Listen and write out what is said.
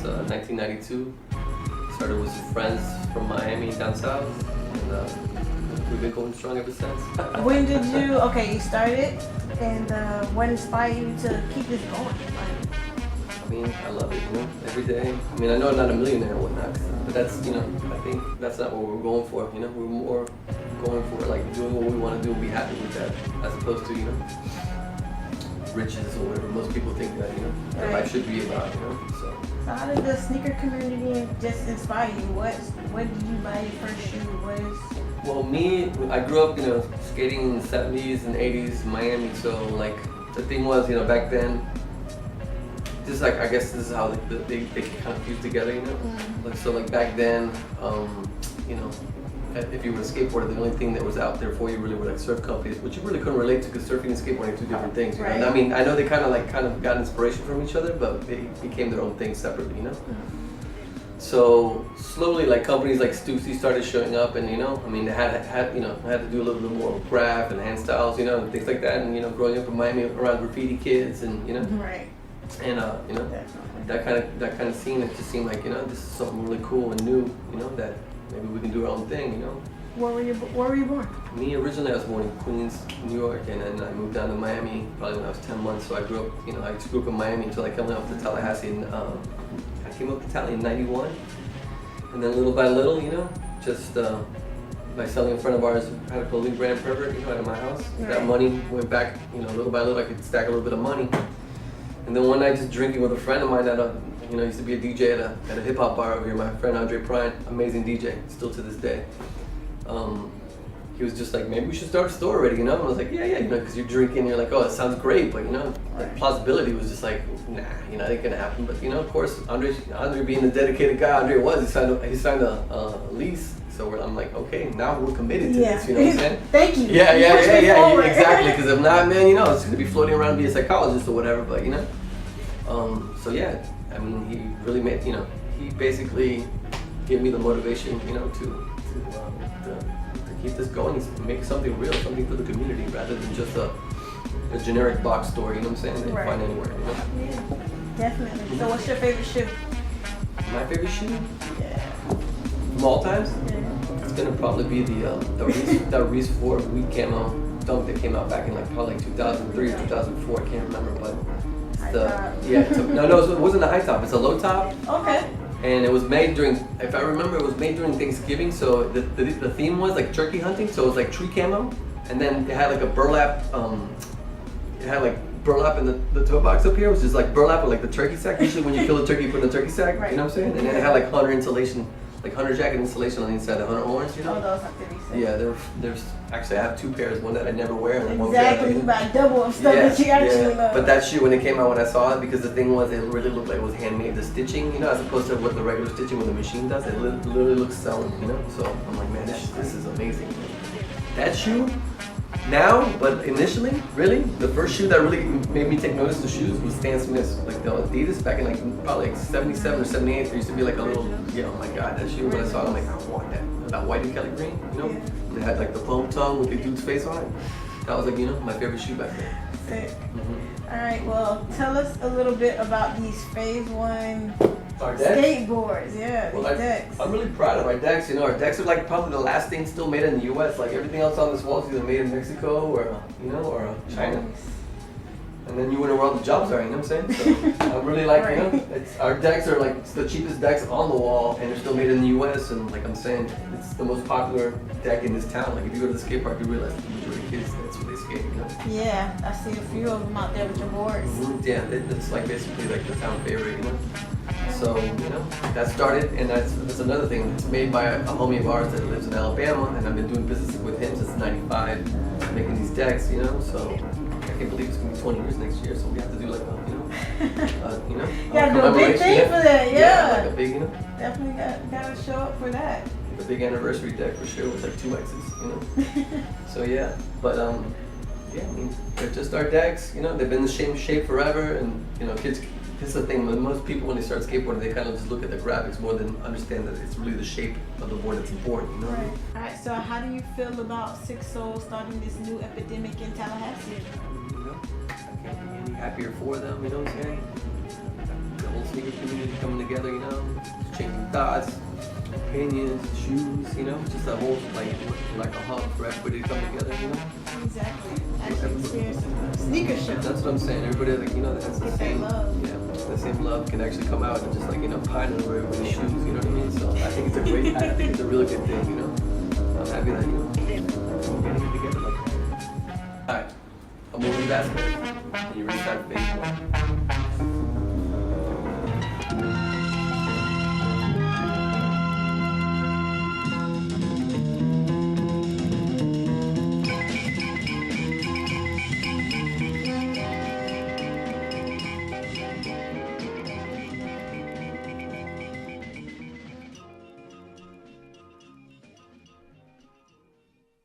1992. Started with some friends from Miami down south, and we've been going strong ever since. When did you, you started, and what inspired you to keep this going? I mean, I love it, every day. I mean, I know I'm not a millionaire or whatnot, but that's, I think that's not what we're going for, We're more going for, like, doing what we want to do and be happy with that, as opposed to, riches or whatever most people think that, that life should be about, so. So how did the sneaker community just inspire you? When did you buy your first shoe? Well, I grew up, skating in the 70s and 80s in Miami, so, like, the thing was, back then, just like, I guess this is how they kind of fused together, Like, so, like, back then, if you were a skateboarder, the only thing that was out there for you really were like surf companies, which you really couldn't relate to because surfing and skateboarding are two different things. Right. I mean, I know they kind of got inspiration from each other, but they became their own thing separately, So slowly, like companies like Stussy started showing up, and I mean, they had to do a little bit more craft and hand styles, and things like that. And growing up in Miami around graffiti kids, and Right. and that kind of scene, it just seemed like this is something really cool and new, that maybe we can do our own thing, Where were you born? Me, originally I was born in Queens, New York, and then I moved down to Miami probably when I was 10 months. So I grew up, I just grew up in Miami until I came up to Tallahassee. And I came up to Tally in '91, and then little by little, just by selling a friend of ours had a clothing brand, Pervert, out of my house. Right. That money went back, little by little. I could stack a little bit of money. And then one night, just drinking with a friend of mine I used to be a DJ at a hip hop bar over here. My friend Andre Prine, amazing DJ, still to this day. He was just like, maybe we should start a store already, And I was like, yeah, because you're drinking, you're like, oh, it sounds great, but the plausibility was just like, nah, it ain't gonna happen. But of course, Andre being the dedicated guy Andre was, he signed a lease. So I'm like, okay, now we're committed to this, you know what I'm saying? Thank you. Yeah, exactly. Because if not, man, it's gonna be floating around and be a psychologist or whatever. But so yeah, I mean, he really made, he basically gave me the motivation, to keep this going, make something real, something for the community, rather than just a generic box store, you know what I'm saying, that you find anywhere. Yeah, definitely. Mm-hmm. So what's your favorite shoe? My favorite shoe? Yeah. From all times? Yeah. It's gonna probably be the Reese 4 Wheat Camo Dunk that came out back in probably 2003 or 2004, I can't remember, but it wasn't a high top, it's a low top. Okay. And it was made during, if I remember, it was made during Thanksgiving, so the theme was like turkey hunting, so it was like tree camo, and then it had like a burlap, burlap in the toe box up here, which is like burlap with like the turkey sack. Usually when you kill a turkey, you put in a turkey sack, right. You know what I'm saying? And then it had like hunter insulation, like hunter jacket insulation on the inside, the hunter orange, Oh, those have to be sick. Yeah, there's actually I have two pairs, one that I never wear, and one exactly, pair about double of stuff that you actually love. But that shoe, when it came out, when I saw it, because the thing was, it really looked like it was handmade. The stitching, as opposed to what the regular stitching with the machine does, it literally looks selling, So I'm like, man, this is amazing. That shoe, now, but initially, really, the first shoe that really made me take notice of shoes was Stan Smith's, like the Adidas back in probably 77 or 78. There used to be like a little, oh my God, that shoe. When I saw it, I'm like, I want that. That white and Kelly green, It had like the foam tongue with the dude's face on it. That was like, my favorite shoe back then. Sick. Mm-hmm. All right, well, tell us a little bit about these Phase 1 skateboards. Yeah, well, these decks. I'm really proud of our decks. Our decks are like probably the last thing still made in the U.S. Like everything else on this wall is either made in Mexico or, or China. Nice. And then you wonder where all the jobs are, you know what I'm saying? So I'm really like, our decks are like the cheapest decks on the wall, and they're still made in the U.S. And like I'm saying, it's the most popular deck in this town. Like if you go to the skate park, you realize the majority of kids, that's where they skate, Yeah, I see a few of them out there with your boards. Mm-hmm. Yeah, it's like basically like the town favorite, So, that started, and that's another thing. It's made by a homie of ours that lives in Alabama, and I've been doing business with him since '95, making these decks, So I can't believe it's gonna be 20 years next year, so we have to do like you gotta do a big thing for that, yeah. Like a big, Definitely gotta show up for that. The big anniversary deck for sure with like 2 X's, So yeah, but I mean, they're just our decks, they've been the same shape forever, and kids. This is the thing, most people when they start skateboarding, they kind of just look at the graphics more than understand that it's really the shape of the board that's important, Right. All right, so how do you feel about Six Soul starting this new epidemic in Tallahassee? I can't be any happier for them, you know what I'm saying? the whole sneaker community coming together, you know, changing thoughts, opinions, shoes, you know, just a whole like a hub for everybody to come together, you know. Exactly. Actually experience a sneaker show. That's what I'm saying. Everybody like, you know, that has the Get that same love. yeah, the same love can actually come out and just like, you know, pine over everybody's shoes, you know what I mean? So I think it's a great I think it's a really good thing, you know. I'm happy that, you know, we're getting it together like that. Alright. I'm moving basket. And you ready to start phase one.